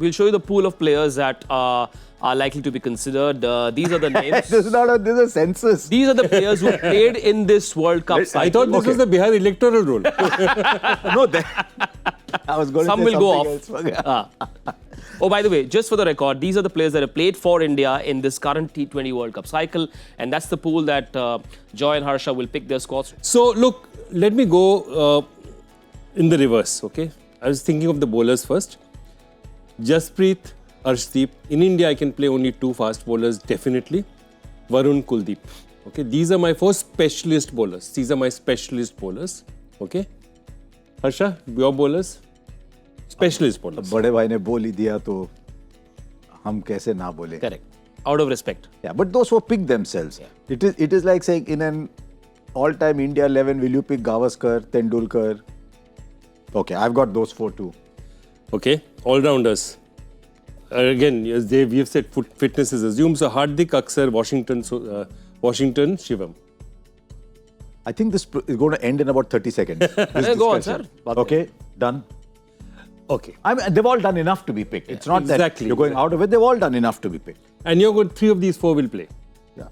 we'll show you the pool of players that are likely to be considered. These are the names. This is not a, this is a census. These are the players who played in this World Cup cycle. I thought this was the Bihar electoral roll. No, I was going Some to say will something go off. else. Oh, by the way, just for the record, these are the players that have played for India in this current T20 World Cup cycle. And that's the pool that Joy and Harsha will pick their scores. So, look, let me go in the reverse, okay? I was thinking of the bowlers first. Jasprit, Arshdeep. In India, I can play only 2 fast bowlers, definitely. Varun, Kuldeep. Okay, these are my 4 specialist bowlers. These are my specialist bowlers. Okay? Harsha, your bowlers? Specialist bowlers. बड़े भाई ने बोल ही दिया तो हम कैसे ना बोले. Correct. Out of respect. Yeah, but those who pick themselves. Yeah. It is like saying in an all-time India 11, will you pick Gavaskar, Tendulkar? Okay, I've got those 4 too. Okay, all-rounders. Again, yes, we have said fitness is assumed. So Hardik, Aksar, Washington, Shivam. I think this is going to end in about 30 seconds. Go on, sir. Okay, done. Okay. I mean, they've all done enough to be picked. It's not that you're going out of it. They've all done enough to be picked. And you're good. 3 of these 4 will play. Yeah.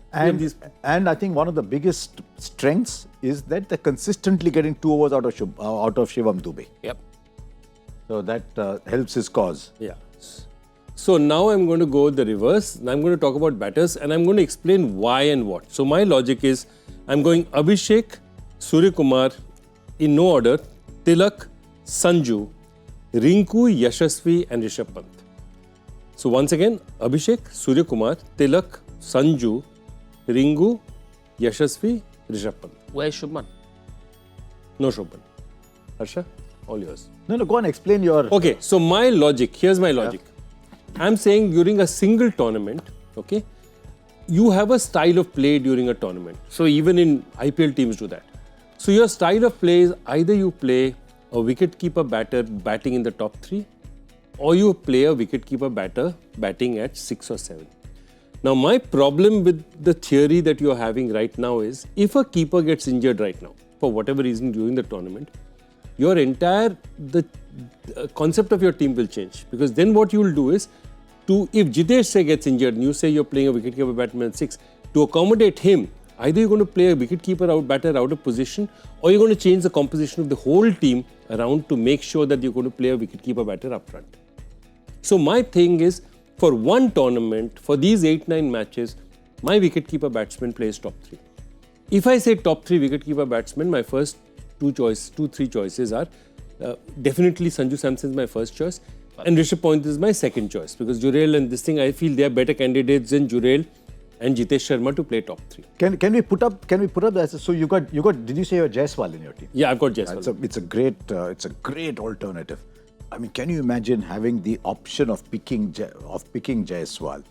And I think one of the biggest strengths is that they're consistently getting 2 overs out of Shivam Dube. Yep. So that helps his cause. Yeah. So now I'm going to go the reverse. I'm going to talk about batters and I'm going to explain why and what. So my logic is I'm going Abhishek, Surya Kumar, in no order, Tilak, Sanju, Rinku, Yashasvi and Rishabh Pant. So once again, Abhishek, Surya Kumar, Tilak, Sanju, Ringu, Yashasvi, Rishabh Pant. Where's Shubman? No Shubman. Harsha, all yours. No, go on, explain your... Okay, so my logic, here's my logic. I'm saying during a single tournament, okay, you have a style of play during a tournament. So even in IPL teams do that. So your style of play is either you play a wicketkeeper batter batting in the top 3 or you play a wicketkeeper batter batting at 6 or 7. Now my problem with the theory that you're having right now is if a keeper gets injured right now, for whatever reason during the tournament, your entire concept of your team will change. Because then what you will do is, if Jitesh say gets injured and you say you're playing a wicketkeeper batsman at 6, to accommodate him, either you're going to play a wicketkeeper batter out of position or you're going to change the composition of the whole team around to make sure that you're going to play a wicketkeeper batter up front. So my thing is, for one tournament, for these 8-9 matches, my wicketkeeper batsman plays top 3. If I say top 3 wicketkeeper batsmen, my first 3 choices are definitely Sanju Samson is my first choice and Rishabh Pant is my second choice because Jurel and this thing, I feel they are better candidates than Jurel and Jitesh Sharma to play top 3. Can we put up that? So you got did you say you have Jaiswal in your team? Yeah, I've got Jaiswal. It's a great alternative. I mean, can you imagine having the option of picking Jaiswal?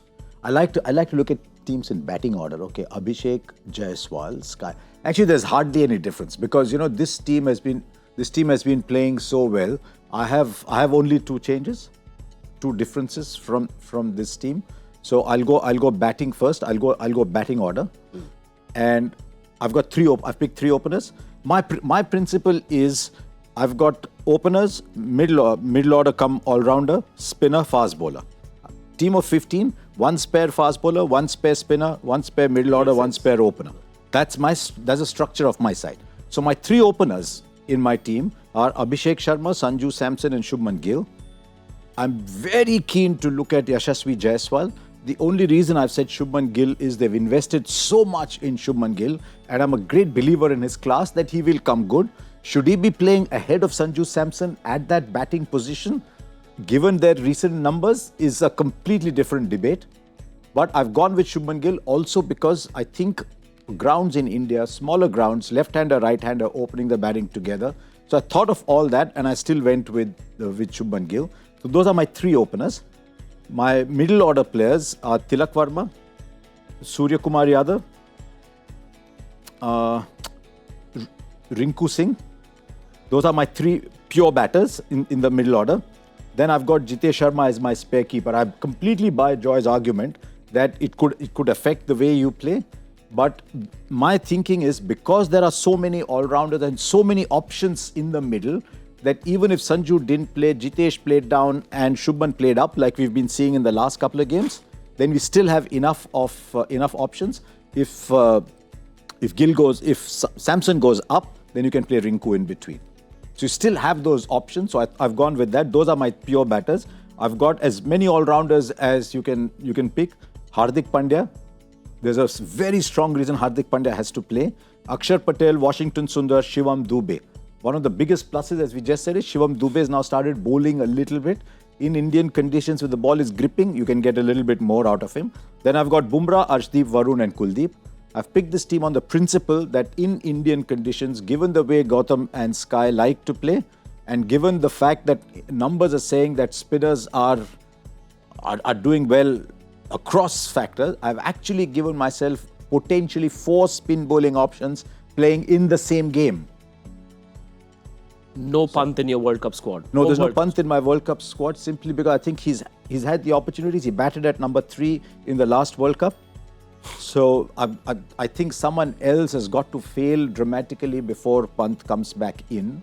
I like to look at teams in batting order. Okay, Abhishek, Jaiswal, Sky. Actually, there's hardly any difference because you know this team has been playing so well. I have only 2 changes, 2 differences from this team. So I'll go batting first. I'll go batting order, and I've got I've picked 3 openers. My principle is I've got openers, middle order come all rounder, spinner, fast bowler. Team of 15, 1 spare fast bowler, 1 spare spinner, 1 spare middle order, 1 spare opener. That's a structure of my side. So my 3 openers in my team are Abhishek Sharma, Sanju Samson and Shubman Gill. I'm very keen to look at Yashasvi Jaiswal. The only reason I've said Shubman Gill is they've invested so much in Shubman Gill and I'm a great believer in his class that he will come good. Should he be playing ahead of Sanju Samson at that batting position? Given their recent numbers is a completely different debate. But I've gone with Shubman Gill also because I think grounds in India, smaller grounds, left-hander, right-hander opening the batting together. So I thought of all that and I still went with Shubman Gill. So those are my 3 openers. My middle order players are Tilak Varma, Surya Kumar Yadav, Rinku Singh. Those are my 3 pure batters in the middle order. Then I've got Jitesh Sharma as my spare keeper. I completely buy Joy's argument that it could affect the way you play. But my thinking is because there are so many all-rounders and so many options in the middle, that even if Sanju didn't play, Jitesh played down and Shubman played up, like we've been seeing in the last couple of games, then we still have enough options. If Samson goes up, then you can play Rinku in between. So you still have those options. So I've gone with that. Those are my pure batters. I've got as many all-rounders as you can pick. Hardik Pandya. There's a very strong reason Hardik Pandya has to play. Akshar Patel, Washington Sundar, Shivam Dube. One of the biggest pluses, as we just said, is Shivam Dube has now started bowling a little bit. In Indian conditions, when the ball is gripping, you can get a little bit more out of him. Then I've got Bumrah, Arshdeep, Varun and Kuldeep. I've picked this team on the principle that in Indian conditions, given the way Gautam and Sky like to play, and given the fact that numbers are saying that spinners are doing well across factors, I've actually given myself potentially 4 spin bowling options playing in the same game. No Pant in your World Cup squad. No, there's no Pant in my World Cup squad simply because I think he's had the opportunities. He batted at number 3 in the last World Cup. So I think someone else has got to fail dramatically before Pant comes back in.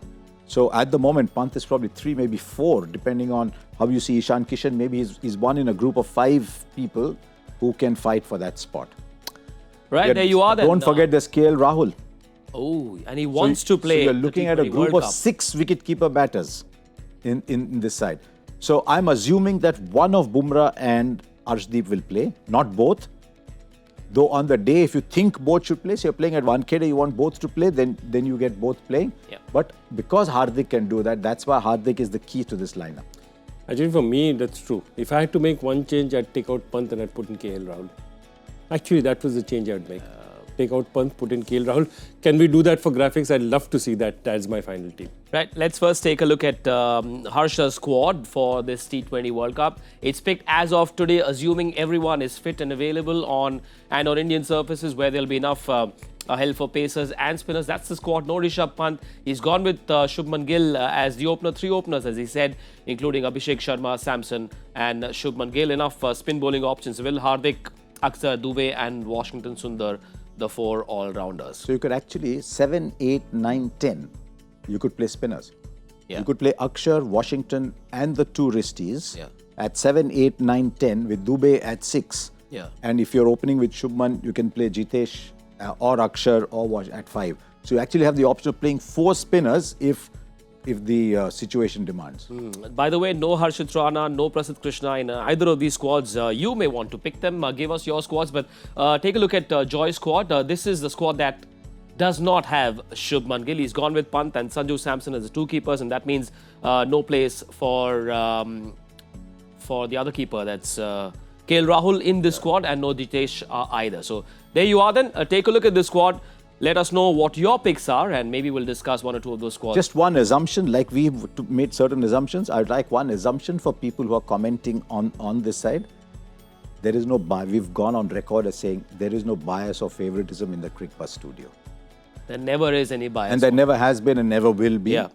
So at the moment, Pant is probably 3, maybe 4, depending on how you see Ishan Kishan. Maybe he's one in a group of 5 people who can fight for that spot. Right, there you are then. Don't forget there's KL Rahul. Oh, and he wants to play. So you're looking at a group of 6 wicket-keeper batters in this side. So I'm assuming that one of Bumrah and Arshdeep will play, not both. Though on the day, if you think both should play, so you're playing at 1KD, you want both to play, then you get both playing. Yeah. But because Hardik can do that, that's why Hardik is the key to this lineup. Actually, for me, that's true. If I had to make one change, I'd take out Pant and I'd put in KL Rahul. Actually, that was the change I'd make. Take out Pant, put in KL Rahul. Can we do that for graphics? I'd love to see that as my final team. Right, let's first take a look at Harsha's squad for this T20 World Cup. It's picked as of today, assuming everyone is fit and available on Indian surfaces where there'll be enough help for pacers and spinners. That's the squad. No Rishabh Pant. He's gone with Shubman Gill as the opener. 3 openers, as he said, including Abhishek Sharma, Samson and Shubman Gill. Enough spin bowling options. Will Hardik, Akshar, Dube and Washington Sundar, the 4 all-rounders. So you could actually 7, 8, 9, 10. You could play spinners. Yeah. You could play Akshar, Washington and the 2 wristies at 7, 8, 9, 10 with Dube at 6. Yeah. And if you're opening with Shubman, you can play Jitesh or Akshar or Wash at 5. So you actually have the option of playing 4 spinners if the situation demands. By the way, no Harshit Rana, no Prasidh Krishna in either of these squads. You may want to pick them. Give us your squads. But take a look at Joy's squad. This is the squad that does not have Shubman Gill. He's gone with Pant and Sanju Samson as the 2 keepers. And that means no place for the other keeper. That's KL Rahul in this squad and no Jitesh either. So there you are then. Take a look at this squad. Let us know what your picks are and maybe we'll discuss 1 or 2 of those squads. Just one assumption, like we've made certain assumptions. I'd like one assumption for people who are commenting on this side. There is no bias. We've gone on record as saying there is no bias or favoritism in the Cricbuzz studio. There never is any bias. And there never has been and never will be. Yeah.